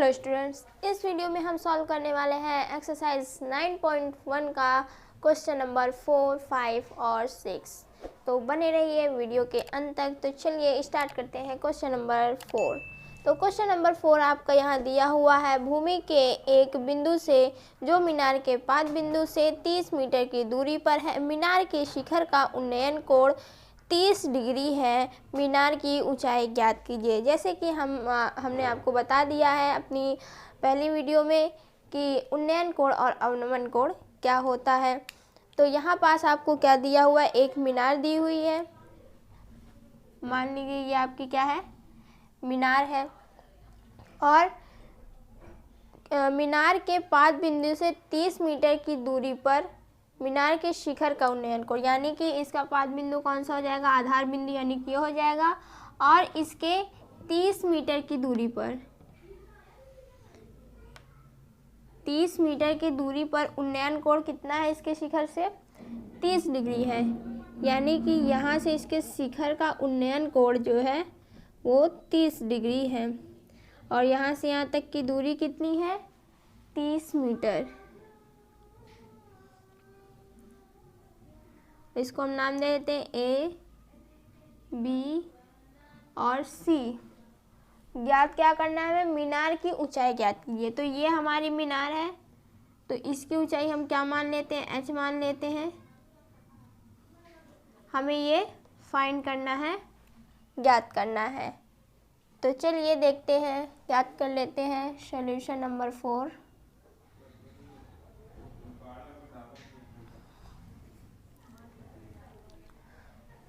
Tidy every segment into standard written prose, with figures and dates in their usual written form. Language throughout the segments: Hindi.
हेलो स्टूडेंट्स, इस वीडियो में हम सॉल्व करने वाले हैं एक्सरसाइज 9.1 का क्वेश्चन नंबर 4, 5 और 6। तो बने रहिए वीडियो के अंत तक। तो चलिए स्टार्ट करते हैं क्वेश्चन नंबर 4। तो क्वेश्चन नंबर 4 आपका यहाँ दिया हुआ है, भूमि के एक बिंदु से जो मीनार के 5 बिंदु से 30 मीटर की दूरी पर है, मीनार के शिखर का उन्नयन कोण 30 डिग्री है, मीनार की ऊंचाई ज्ञात कीजिए। जैसे कि हमने आपको बता दिया है अपनी पहली वीडियो में कि उन्नयन कोण और अवनमन कोण क्या होता है। तो यहाँ पास आपको क्या दिया हुआ है, एक मीनार दी हुई है। मान लीजिए ये आपकी क्या है, मीनार है, और मीनार के 5 बिंदु से 30 मीटर की दूरी पर मीनार के शिखर का उन्नयन कोण, यानी कि इसका 5 बिंदु कौन सा हो जाएगा, आधार बिंदु, यानी कि ये हो जाएगा। और इसके 30 मीटर की दूरी पर 30 मीटर की दूरी पर उन्नयन कोण कितना है, इसके शिखर से 30 डिग्री है। यानी कि यहाँ से इसके शिखर का उन्नयन कोण जो है वो 30 डिग्री है, और यहाँ से यहाँ तक की दूरी कितनी है, 30 मीटर। इसको हम नाम दे देते हैं ए, बी और सी। ज्ञात क्या करना है हमें, मीनार की ऊंचाई ज्ञात कीजिए। तो ये हमारी मीनार है, तो इसकी ऊंचाई हम क्या मान लेते हैं, एच मान लेते हैं। हमें ये फाइंड करना है, ज्ञात करना है। तो चलिए देखते हैं, ज्ञात कर लेते हैं सॉल्यूशन नंबर 4।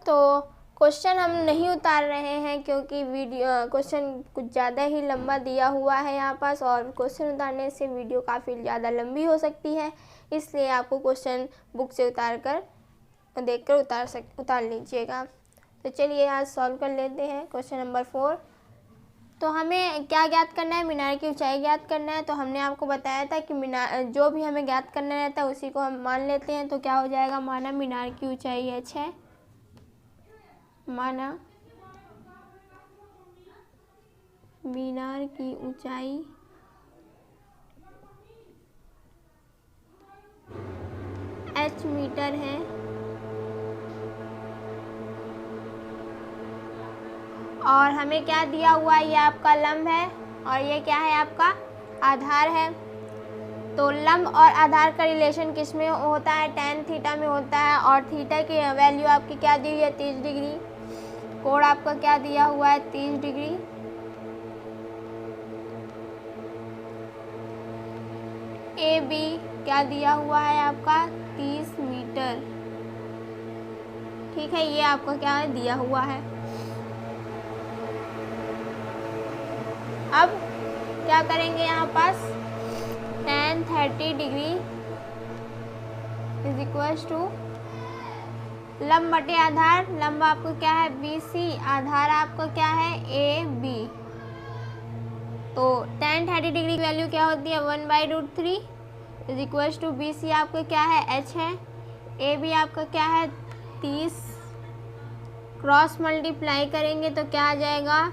तो क्वेश्चन हम नहीं उतार रहे हैं क्योंकि वीडियो क्वेश्चन कुछ ज़्यादा ही लंबा दिया हुआ है यहाँ पास, और क्वेश्चन उतारने से वीडियो काफ़ी ज़्यादा लंबी हो सकती है। इसलिए आपको क्वेश्चन बुक से देखकर उतार लीजिएगा। तो चलिए आज सॉल्व कर लेते हैं क्वेश्चन नंबर 4। तो हमें क्या ज्ञात करना है, मीनार की ऊंचाई ज्ञात करना है। तो हमने आपको बताया था कि मीनार जो भी हमें ज्ञात करना रहता है उसी को हम मान लेते हैं। तो क्या हो जाएगा, माना मीनार की ऊंचाई h है, माना मीनार की ऊंचाई h मीटर है, और हमें क्या दिया हुआ है, ये आपका लंब है और ये क्या है, आपका आधार है। तो लंब और आधार का रिलेशन किस में होता है, tan थीटा में होता है, और थीटा की वैल्यू आपकी क्या दी हुई है, 30 डिग्री। कोण आपका क्या दिया हुआ है, 30 डिग्री। ए बी क्या दिया हुआ है आपका, 30 मीटर। ठीक है, ये आपका क्या है, दिया हुआ है। अब क्या करेंगे, यहाँ पास tan 30 degree is equal to लंब बटे आधार। लंब आपको क्या है, BC, आधार आपका क्या है, AB। तो tan 30 डिग्री की वैल्यू क्या होती है, 1/√3 इज इक्वल टू BC आपका क्या है, H है, AB आपका क्या है, 30। क्रॉस मल्टीप्लाई करेंगे तो क्या आ जाएगा,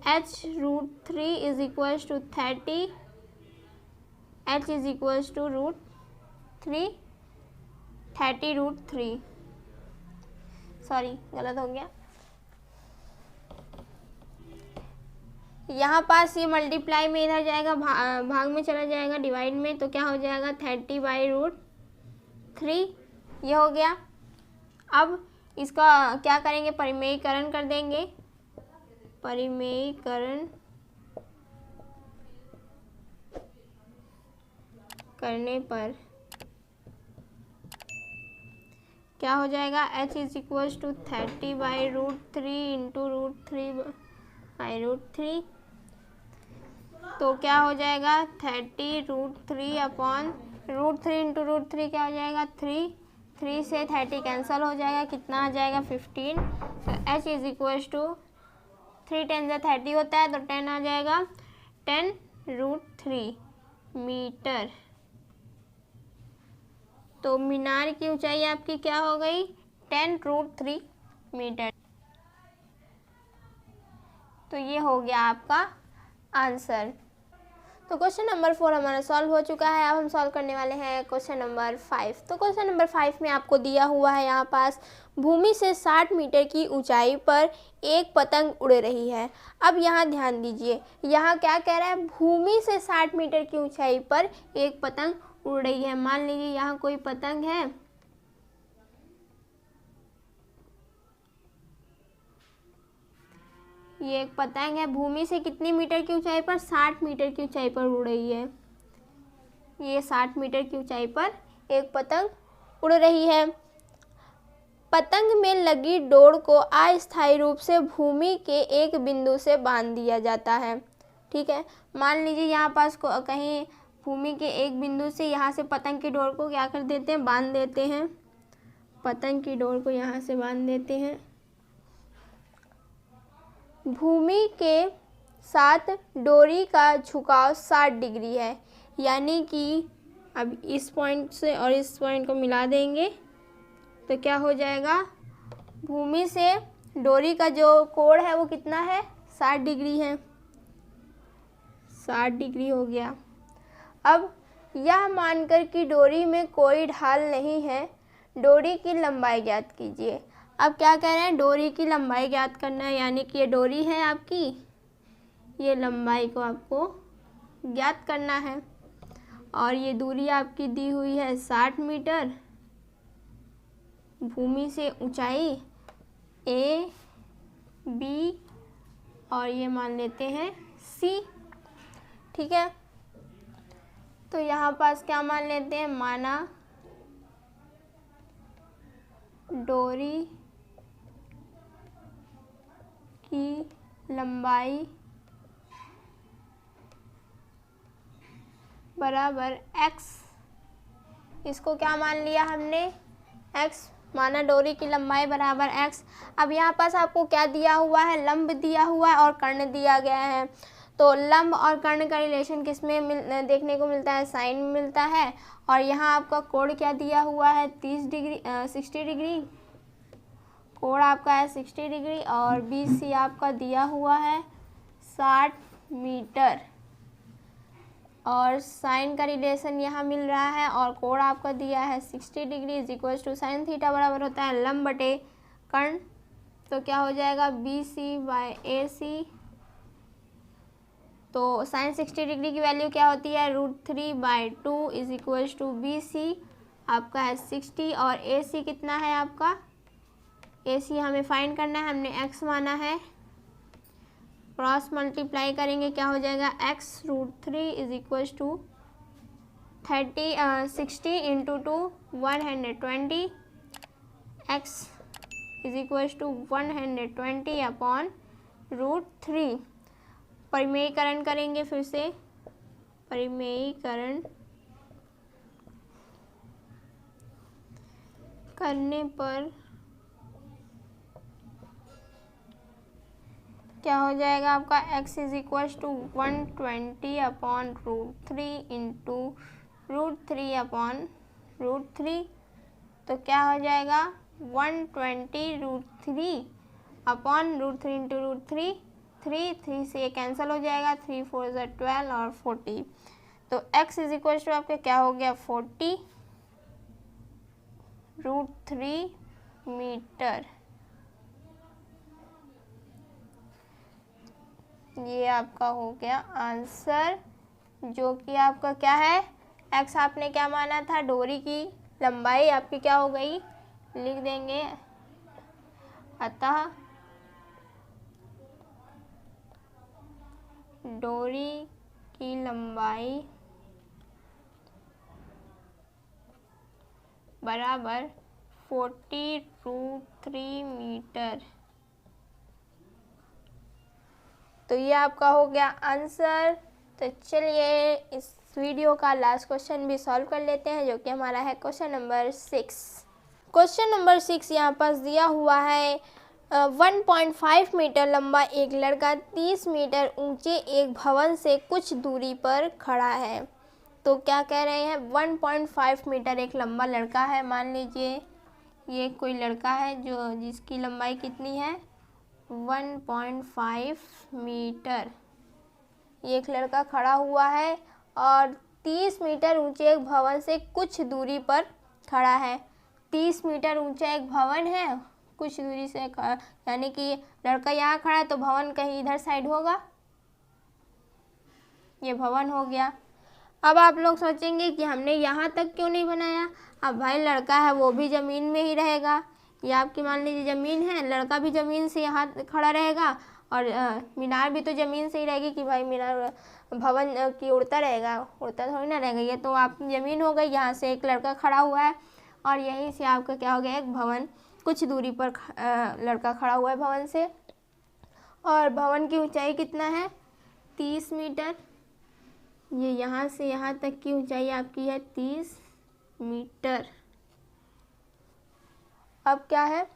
h√3 is equal to 30, h is equal to √3, 30√3। Sorry, गलत हो गया। यहाँ पास ये मल्टीप्लाई में इधर जाएगा, भाग में चला जाएगा, डिवाइड में, तो क्या हो जाएगा, 30/√3। ये हो गया। अब इसका क्या करेंगे, परिमेयीकरण कर देंगे। परिमेयीकरण करने पर क्या हो जाएगा, h is equal to 30/√3 into √3/√3। तो क्या हो जाएगा, 30√3 अपॉन √3 इंटू √3 क्या हो जाएगा, 3 से 30 कैंसिल हो जाएगा, कितना आ जाएगा, 15। तो h इज इक्वल टू 3 10 से 30 होता है, तो 10 आ जाएगा, 10√3 मीटर। तो मीनार की ऊंचाई आपकी क्या हो गई, 10√3 मीटर। तो ये हो गया आपका आंसर। तो क्वेश्चन नंबर 4 हमारा सॉल्व हो चुका है। अब हम सॉल्व करने वाले हैं क्वेश्चन नंबर 5। तो क्वेश्चन नंबर 5 में आपको दिया हुआ है यहाँ पास भूमि से 60 मीटर की ऊंचाई पर एक पतंग उड़ रही है। अब यहाँ ध्यान दीजिए, यहाँ क्या कह रहा है, भूमि से 60 मीटर की ऊंचाई पर एक पतंग उड़ रही है। मान लीजिए यहाँ कोई पतंग है, ये एक पतंग है, भूमि से कितनी मीटर की ऊंचाई पर, 60 मीटर की ऊंचाई पर उड़ रही है। ये 60 मीटर की ऊंचाई पर एक पतंग उड़ रही है। पतंग में लगी डोर को अस्थायी रूप से भूमि के एक बिंदु से बांध दिया जाता है। ठीक है, मान लीजिए यहाँ पास को कहीं भूमि के एक बिंदु से यहाँ से पतंग की डोर को क्या कर देते हैं, बांध देते हैं। पतंग की डोर को यहाँ से बांध देते हैं। भूमि के साथ डोरी का झुकाव 60 डिग्री है, यानी कि अब इस पॉइंट से और इस पॉइंट को मिला देंगे तो क्या हो जाएगा, भूमि से डोरी का जो कोण है वो कितना है, 60 डिग्री है। 60 डिग्री हो गया। अब यह मानकर कि डोरी में कोई ढाल नहीं है, डोरी की लंबाई ज्ञात कीजिए। अब क्या कह रहे हैं, डोरी की लंबाई ज्ञात करना है, यानी कि ये डोरी है आपकी, ये लंबाई को आपको ज्ञात करना है। और ये दूरी आपकी दी हुई है 60 मीटर। भूमि से ऊंचाई ए, बी और ये मान लेते हैं सी। ठीक है, तो यहाँ पास क्या मान लेते हैं, माना डोरी की लंबाई बराबर x। इसको क्या मान लिया हमने, x, माना डोरी की लंबाई बराबर x। अब यहाँ पास आपको क्या दिया हुआ है, लंब दिया हुआ है और कर्ण दिया गया है। तो लंब और कर्ण का रिलेशन किस में देखने को मिलता है, साइन में मिलता है। और यहाँ आपका कोण क्या दिया हुआ है, 60 डिग्री। कोण आपका है 60 डिग्री और BC आपका दिया हुआ है 60 मीटर। और साइन का रिलेशन यहाँ मिल रहा है और कोण आपका दिया है 60 degree is equal to sine theta बराबर होता है लंब बटे कर्ण। तो क्या हो जाएगा, BC बाय AC। तो साइन 60 डिग्री की वैल्यू क्या होती है, √3/2 इज इक्वल टू BC आपका है 60 और AC कितना है आपका, AC हमें फाइंड करना है, हमने x माना है। क्रॉस मल्टीप्लाई करेंगे क्या हो जाएगा, x √3 is equal to 60 into 2 120, x is equal to 120 upon √3। परिमेयीकरण करेंगे, फिर से परिमेयीकरण करने पर क्या हो जाएगा आपका, x is equal to 120 upon √3 into √3 upon √3। तो क्या हो जाएगा, 120 √3 अपॉन √3 इंटू √3, 3 से ये कैंसिल हो जाएगा, 3 4 12 और 40। तो x इज इक्वल टू आपका क्या हो गया, 40 √3 मीटर। ये आपका हो गया आंसर, जो कि आपका क्या है, x आपने क्या माना था, डोरी की लंबाई आपकी क्या हो गई, लिख देंगे। अतः डोरी की लंबाई बराबर 40 √3 मीटर। तो ये आपका हो गया आंसर। तो चलिए इस वीडियो का लास्ट क्वेश्चन भी सॉल्व कर लेते हैं, जो कि हमारा है क्वेश्चन नंबर 6। क्वेश्चन नंबर 6 यहाँ पास दिया हुआ है 1.5 मीटर लंबा एक लड़का 30 मीटर ऊंचे एक भवन से कुछ दूरी पर खड़ा है। तो क्या कह रहे हैं, 1.5 मीटर एक लंबा लड़का है। मान लीजिए ये कोई लड़का है जिसकी लंबाई कितनी है, 1.5 मीटर। ये एक लड़का खड़ा हुआ है और 30 मीटर ऊंचे एक भवन से कुछ दूरी पर खड़ा है। 30 मीटर ऊंचा एक भवन है, कुछ दूरी से यानी कि लड़का यहाँ खड़ा है तो भवन कहीं इधर साइड होगा, ये भवन हो गया। अब आप लोग सोचेंगे कि हमने यहाँ तक क्यों नहीं बनाया। अब भाई लड़का है वो भी ज़मीन में ही रहेगा, ये आपकी मान लीजिए ज़मीन है, लड़का भी ज़मीन से यहाँ खड़ा रहेगा और मीनार भी तो ज़मीन से ही रहेगी कि भाई मीनार भवन की उड़ता रहेगा, उड़ता थोड़ी ना रहेगा। ये तो आपकी ज़मीन हो गई, यहाँ से एक लड़का खड़ा हुआ है और यहीं से आपका क्या हो गया, एक भवन कुछ दूरी पर लड़का खड़ा हुआ है भवन से। और भवन की ऊंचाई कितना है, 30 मीटर। ये यहाँ से यहाँ तक की ऊंचाई आपकी है 30 मीटर। अब क्या है,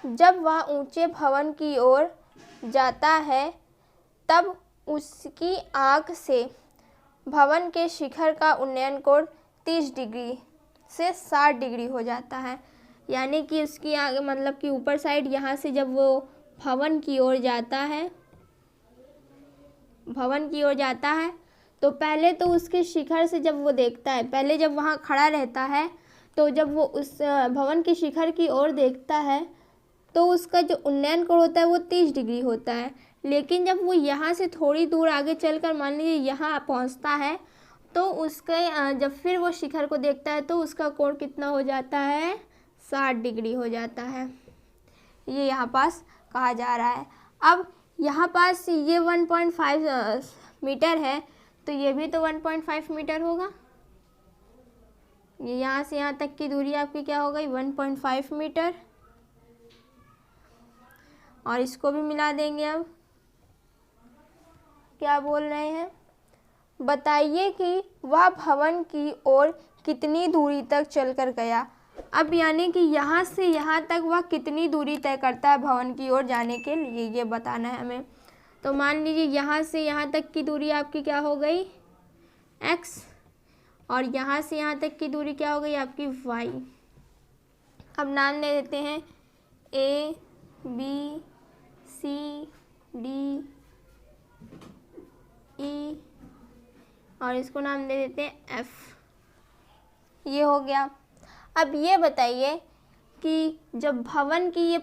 जब वह ऊंचे भवन की ओर जाता है तब उसकी आँख से भवन के शिखर का उन्नयन कोण 30 डिग्री से 60 डिग्री हो जाता है। यानी कि उसकी आगे मतलब कि ऊपर साइड यहाँ से जब वो भवन की ओर जाता है, भवन की ओर जाता है तो पहले तो उसके शिखर से जब वो देखता है, पहले जब वहाँ खड़ा रहता है तो जब वो उस भवन के शिखर की ओर देखता है तो उसका जो उन्नयन कोण होता है वो 30 डिग्री होता है। लेकिन जब वो यहाँ से थोड़ी दूर आगे चलकर मान लीजिए यहाँ पहुँचता है तो उसके जब फिर वो शिखर को देखता है तो उसका कोण कितना हो जाता है, 60 डिग्री हो जाता है। ये यहाँ पास कहा जा रहा है। अब यहाँ पास ये 1.5 मीटर है तो ये भी तो 1.5 मीटर होगा। ये यहाँ से यहाँ तक की दूरी आपकी क्या हो गई, 1.5 मीटर। और इसको भी मिला देंगे। अब क्या बोल रहे हैं, बताइए कि वह भवन की ओर कितनी दूरी तक चलकर गया। अब यानी कि यहाँ से यहाँ तक वह कितनी दूरी तय करता है भवन की ओर जाने के लिए, ये बताना है हमें। तो मान लीजिए यहाँ से यहाँ तक की दूरी आपकी क्या हो गई, x, और यहाँ से यहाँ तक की दूरी क्या हो गई आपकी, y। अब नाम ले देते हैं A, B, C, D, E और इसको नाम दे देते हैं F। ये हो गया। अब ये बताइए कि जब भवन की ये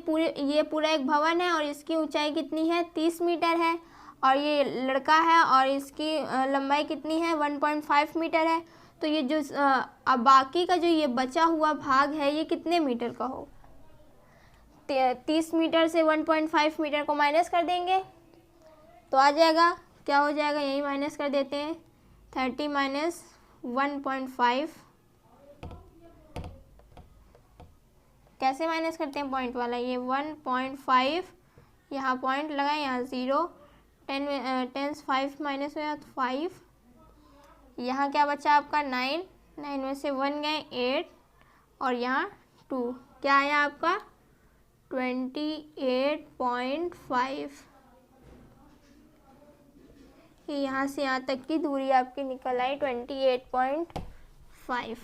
पूरा एक भवन है और इसकी ऊंचाई कितनी है, 30 मीटर है, और ये लड़का है और इसकी लंबाई कितनी है, 1.5 मीटर है। तो ये जो अब बाकी का जो ये बचा हुआ भाग है ये कितने मीटर का हो, 30 मीटर से 1.5 मीटर को माइनस कर देंगे तो आ जाएगा, क्या हो जाएगा, यही माइनस कर देते हैं, 30 माइनस 1.5। कैसे माइनस करते हैं, पॉइंट वाला, ये 1.5 यहाँ पॉइंट लगाए, यहाँ 0, 10 5 माइनस हुआ तो 5, यहाँ क्या बचा आपका 9, 9 में से 1 गए 8 और यहाँ 2, क्या आया आपका 28.5। यहाँ से यहाँ तक की दूरी आपकी निकल आई 28.5।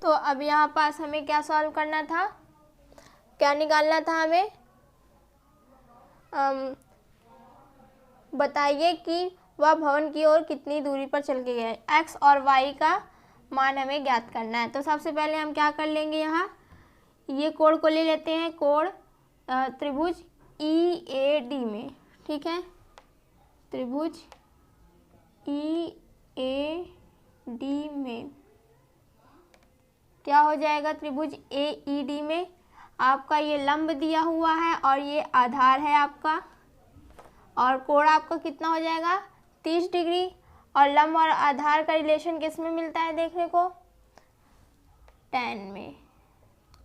तो अब यहाँ पास हमें क्या सॉल्व करना था, क्या निकालना था हमें, बताइए कि वह भवन की ओर कितनी दूरी पर चल के गए। x और y का मान हमें ज्ञात करना है। तो सबसे पहले हम क्या कर लेंगे, यहाँ ये कोण को ले लेते हैं, कोण त्रिभुज EAD में, ठीक है, त्रिभुज EAD में क्या हो जाएगा, त्रिभुज AED में आपका ये लंब दिया हुआ है और ये आधार है आपका, और कोण आपका कितना हो जाएगा 30 डिग्री। और लंब और आधार का रिलेशन किस में मिलता है देखने को, tan में,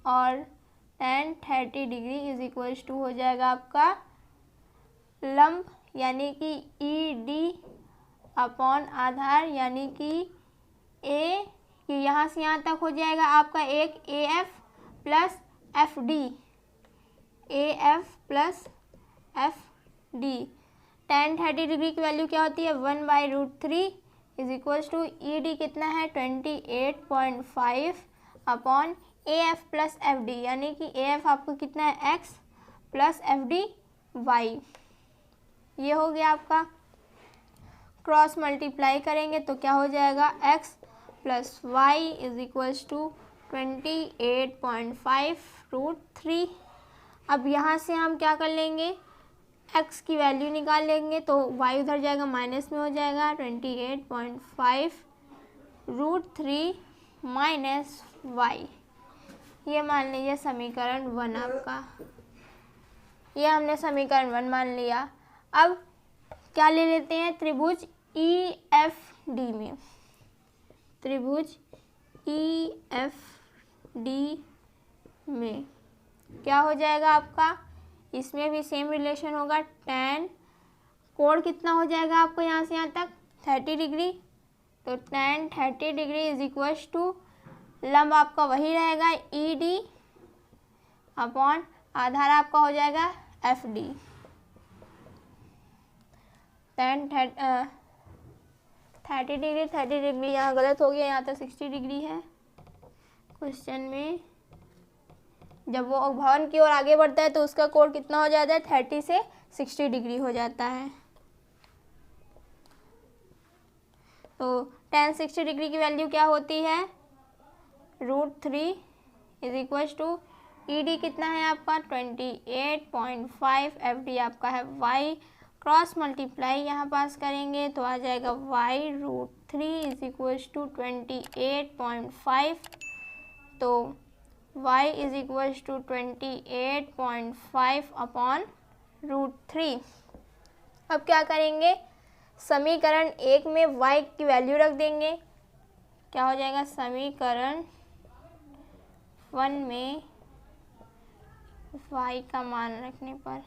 और tan 30 degree is equals to हो जाएगा आपका लंब यानी कि ED अपॉन आधार यानी कि A, कि यहाँ से यहाँ तक हो जाएगा आपका एक AF plus FD, AF plus FD। tan 30 degree की वैल्यू क्या होती है, 1/√3 इज इक्वल्स टू ED कितना है 28.5 अपॉन AF प्लस FD, यानी कि AF आपको कितना है x प्लस FD y। ये हो गया आपका। क्रॉस मल्टीप्लाई करेंगे तो क्या हो जाएगा, x plus y is equals to 28.5√3। अब यहाँ से हम क्या कर लेंगे, x की वैल्यू निकाल लेंगे तो y उधर जाएगा, माइनस में हो जाएगा 28.5√3 माइनस वाई। ये मान लीजिए समीकरण 1 आपका, ये हमने समीकरण 1 मान लिया। अब क्या ले लेते हैं, त्रिभुज EFD में, त्रिभुज EFD में क्या हो जाएगा आपका, इसमें भी सेम रिलेशन होगा। tan कोण कितना हो जाएगा आपको यहाँ से यहाँ तक 30 डिग्री, तो tan 30 degree is equal to लंब आपका वही रहेगा ED अपॉन आधार आपका हो जाएगा FD। tan 30 डिग्री यहाँ गलत हो गया, यहाँ तो 60 डिग्री है। क्वेश्चन में जब वो भवन की ओर आगे बढ़ता है तो उसका कोण कितना हो जाता है, 30 से 60 डिग्री हो जाता है। तो tan 60 डिग्री की वैल्यू क्या होती है, √3 इज इक्वल टू ED कितना है आपका 28.5, FD आपका है y। क्रॉस मल्टीप्लाई यहाँ पास करेंगे तो आ जाएगा y√3 इज इक्वल टू 28.5, तो y is equal to 28.5 upon √3। अब क्या करेंगे, समीकरण 1 में y की वैल्यू रख देंगे, क्या हो जाएगा, समीकरण 1 में y का मान रखने पर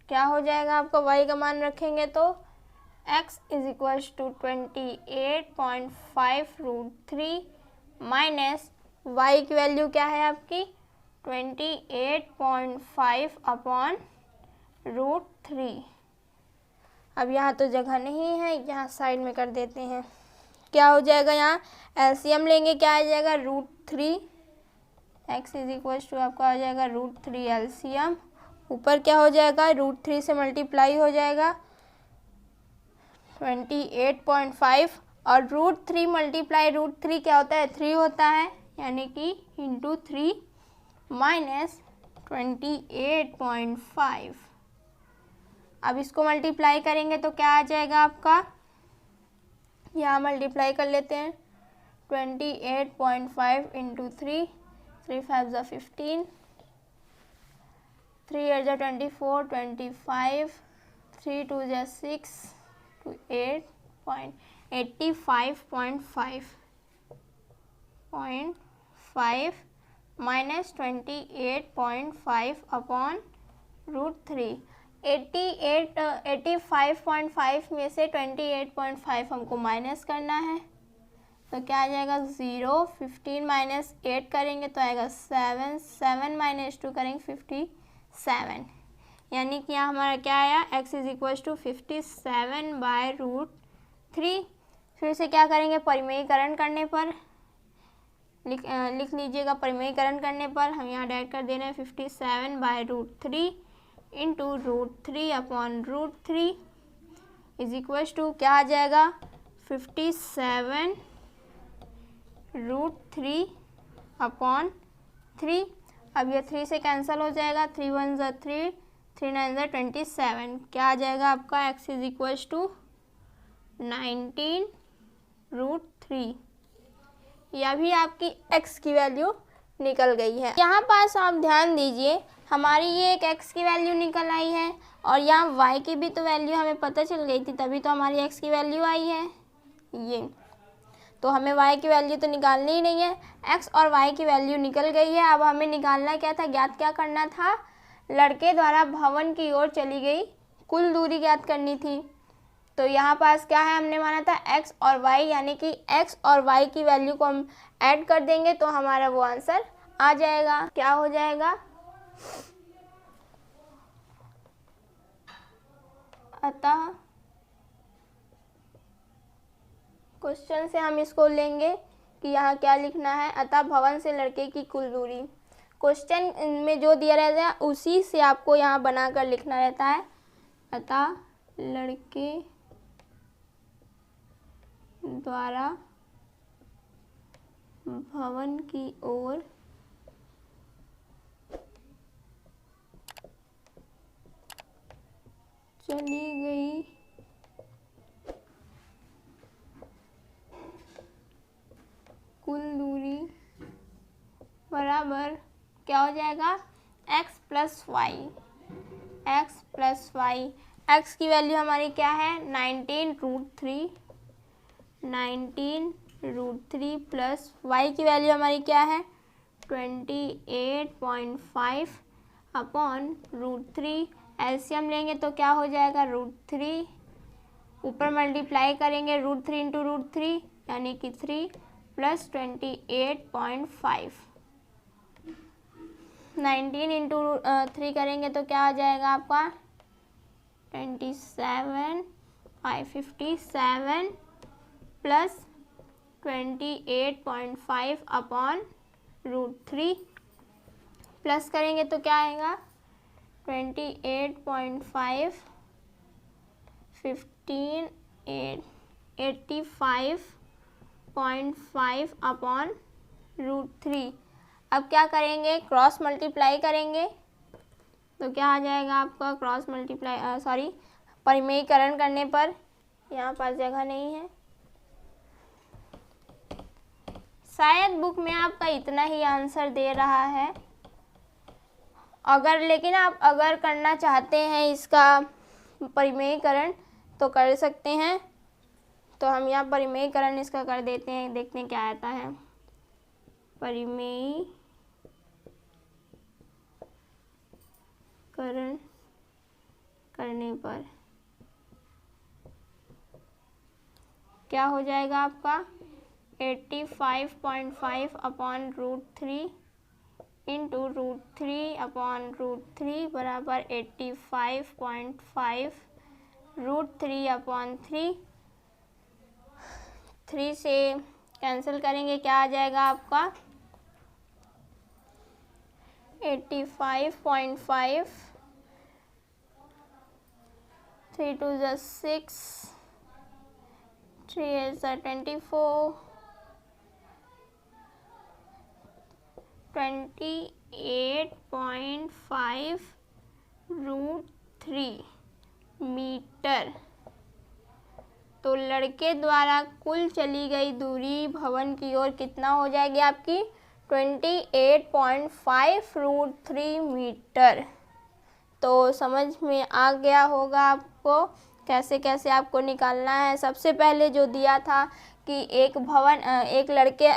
क्या हो जाएगा आपका, y का मान रखेंगे तो x is equal to 28.5√3 minus y की वैल्यू क्या है आपकी 28.5 अपॉन √3। अब यहाँ तो जगह नहीं है, यहाँ साइड में कर देते हैं। क्या हो जाएगा, यहाँ एलसीएम लेंगे, क्या आ जाएगा √3, x इज इक्वल टू आपका आ जाएगा √3 एलसीएम, ऊपर क्या हो जाएगा, √3 से मल्टीप्लाई हो जाएगा 28.5 और √3 मल्टीप्लाई √3 क्या होता है, 3 होता है, यानी कि इंटू 3 माइनस 28.5। अब इसको मल्टीप्लाई करेंगे तो क्या आ जाएगा आपका, यहाँ मल्टीप्लाई कर लेते हैं 28.5 इंटू 3, 3 5 ज़ा 15, 3 8 ज़ा 24, 25, 3 2 ज़ा 6 to 85.5 माइनस 28.5 अपॉन √3। 85.5 में से 28.5 हमको माइनस करना है, तो क्या आ जाएगा 0, 15 माइनस 8 करेंगे तो आएगा 7, 7 माइनस 2 करेंगे 57, यानी कि यहाँ हमारा क्या आया, x इज इक्वल टू 57/√3। फिर से क्या करेंगे, परिमेयीकरण करने पर लिख लीजिएगा, परिमेयीकरण करने पर हम यहाँ ऐड कर दे रहे हैं 57/√3 into √3 upon √3 is equal to क्या आ जाएगा 57√3 अपॉन 3। अब ये 3 से कैंसिल हो जाएगा, 3 1 ज़ा 3, 3 9 ज़ा 27, क्या आ जाएगा आपका x इज इक्वल टू 19√3। यह भी आपकी x की वैल्यू निकल गई है। यहाँ पास आप ध्यान दीजिए, हमारी ये एक x की वैल्यू निकल आई है और यहाँ y की भी तो वैल्यू हमें पता चल गई थी, तभी तो हमारी x की वैल्यू आई है। ये तो हमें y की वैल्यू तो निकालनी ही नहीं है, x और y की वैल्यू निकल गई है। अब हमें निकालना क्या था, ज्ञात क्या करना था, लड़के द्वारा भवन की ओर चली गई कुल दूरी ज्ञात करनी थी। तो यहाँ पास क्या है, हमने माना था x और y, यानी कि x और y की वैल्यू को हम ऐड कर देंगे तो हमारा वो आंसर आ जाएगा। क्या हो जाएगा, अतः क्वेश्चन से हम इसको लेंगे कि यहाँ क्या लिखना है, अतः भवन से लड़के की कुल दूरी। क्वेश्चन में जो दिया रहता है उसी से आपको यहाँ बनाकर लिखना रहता है। अतः लड़के द्वारा भवन की ओर चली गई कुल दूरी बराबर क्या हो जाएगा, x plus y. X plus y, x की वैल्यू हमारी क्या है 19√3, 19√3 प्लस वाई की वैल्यू हमारी क्या है 28.5 अपॉन √3। एलसीएम लेंगे तो क्या हो जाएगा √3, ऊपर मल्टीप्लाई करेंगे √3 इंटू √3 यानी कि 3 प्लस 28.5। 19 इंटू 3 करेंगे तो क्या आ जाएगा आपका 27,557 प्लस 28.5 अपॉन √3 प्लस करेंगे तो क्या आएगा 28.5 85.5 अपॉन √3। अब क्या करेंगे, क्रॉस मल्टीप्लाई करेंगे तो क्या आ जाएगा आपका क्रॉस मल्टीप्लाई परिमेयीकरण करने पर, यहाँ पास जगह नहीं है, शायद बुक में आपका इतना ही आंसर दे रहा है। लेकिन आप अगर करना चाहते हैं इसका परिमेयीकरण तो कर सकते हैं। तो हम यहाँ परिमेयीकरण इसका कर देते हैं, देखते हैं क्या आता है। परिमेयीकरण करने पर क्या हो जाएगा आपका 85.5 अपॉन √3 इंटू √3 अपॉन √3 बराबर 85.5 √3 अपॉन 3 से कैंसिल करेंगे क्या आ जाएगा आपका 85.5, 3 2 6, 3 8 24, 28.5 √3 मीटर। तो लड़के द्वारा कुल चली गई दूरी भवन की ओर कितना हो जाएगी आपकी 28.5 √3 मीटर। तो समझ में आ गया होगा आपको कैसे कैसे आपको निकालना है। सबसे पहले जो दिया था कि एक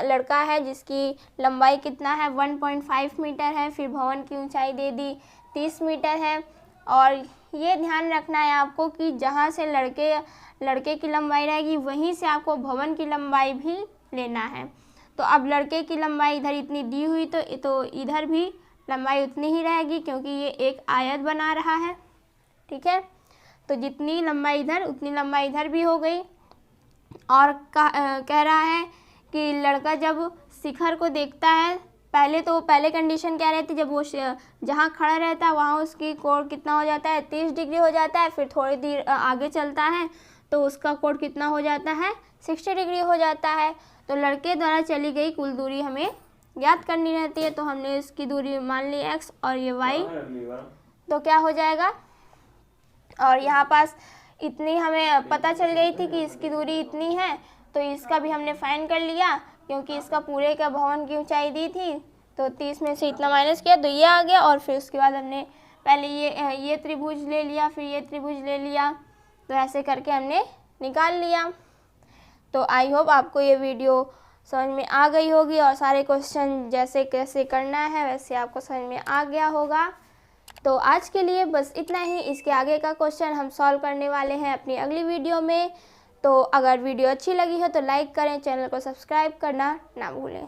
लड़का है जिसकी लंबाई कितना है 1.5 मीटर है, फिर भवन की ऊंचाई दे दी 30 मीटर है। और ये ध्यान रखना है आपको कि जहाँ से लड़के की लंबाई रहेगी वहीं से आपको भवन की लंबाई भी लेना है। तो अब लड़के की लंबाई इधर इतनी दी हुई तो इधर भी लंबाई उतनी ही रहेगी क्योंकि ये एक आयत बना रहा है, ठीक है। तो जितनी लंबाई इधर उतनी लंबाई इधर भी हो गई। और कह रहा है कि लड़का जब शिखर को देखता है, पहले कंडीशन क्या रहती है, जब वो जहाँ खड़ा रहता है वहाँ उसकी कोण कितना हो जाता है 30 डिग्री हो जाता है। फिर थोड़ी देर आगे चलता है तो उसका कोण कितना हो जाता है 60 डिग्री हो जाता है। तो लड़के द्वारा चली गई कुल दूरी हमें ज्ञात करनी रहती है। तो हमने इसकी दूरी मान ली x और ये y, तो क्या हो जाएगा। और यहाँ पास इतनी हमें पता चल गई थी कि इसकी दूरी इतनी है, तो इसका भी हमने फाइंड कर लिया क्योंकि इसका पूरे का भवन की ऊंचाई दी थी। तो 30 में से इतना माइनस किया तो ये आ गया। और फिर उसके बाद हमने पहले ये त्रिभुज ले लिया, फिर ये त्रिभुज ले लिया, तो ऐसे करके हमने निकाल लिया। तो आई होप आपको ये वीडियो समझ में आ गई होगी और सारे क्वेश्चन जैसे कैसे करना है वैसे आपको समझ में आ गया होगा। तो आज के लिए बस इतना ही। इसके आगे का क्वेश्चन हम सॉल्व करने वाले हैं अपनी अगली वीडियो में। तो अगर वीडियो अच्छी लगी हो तो लाइक करें, चैनल को सब्सक्राइब करना ना भूलें।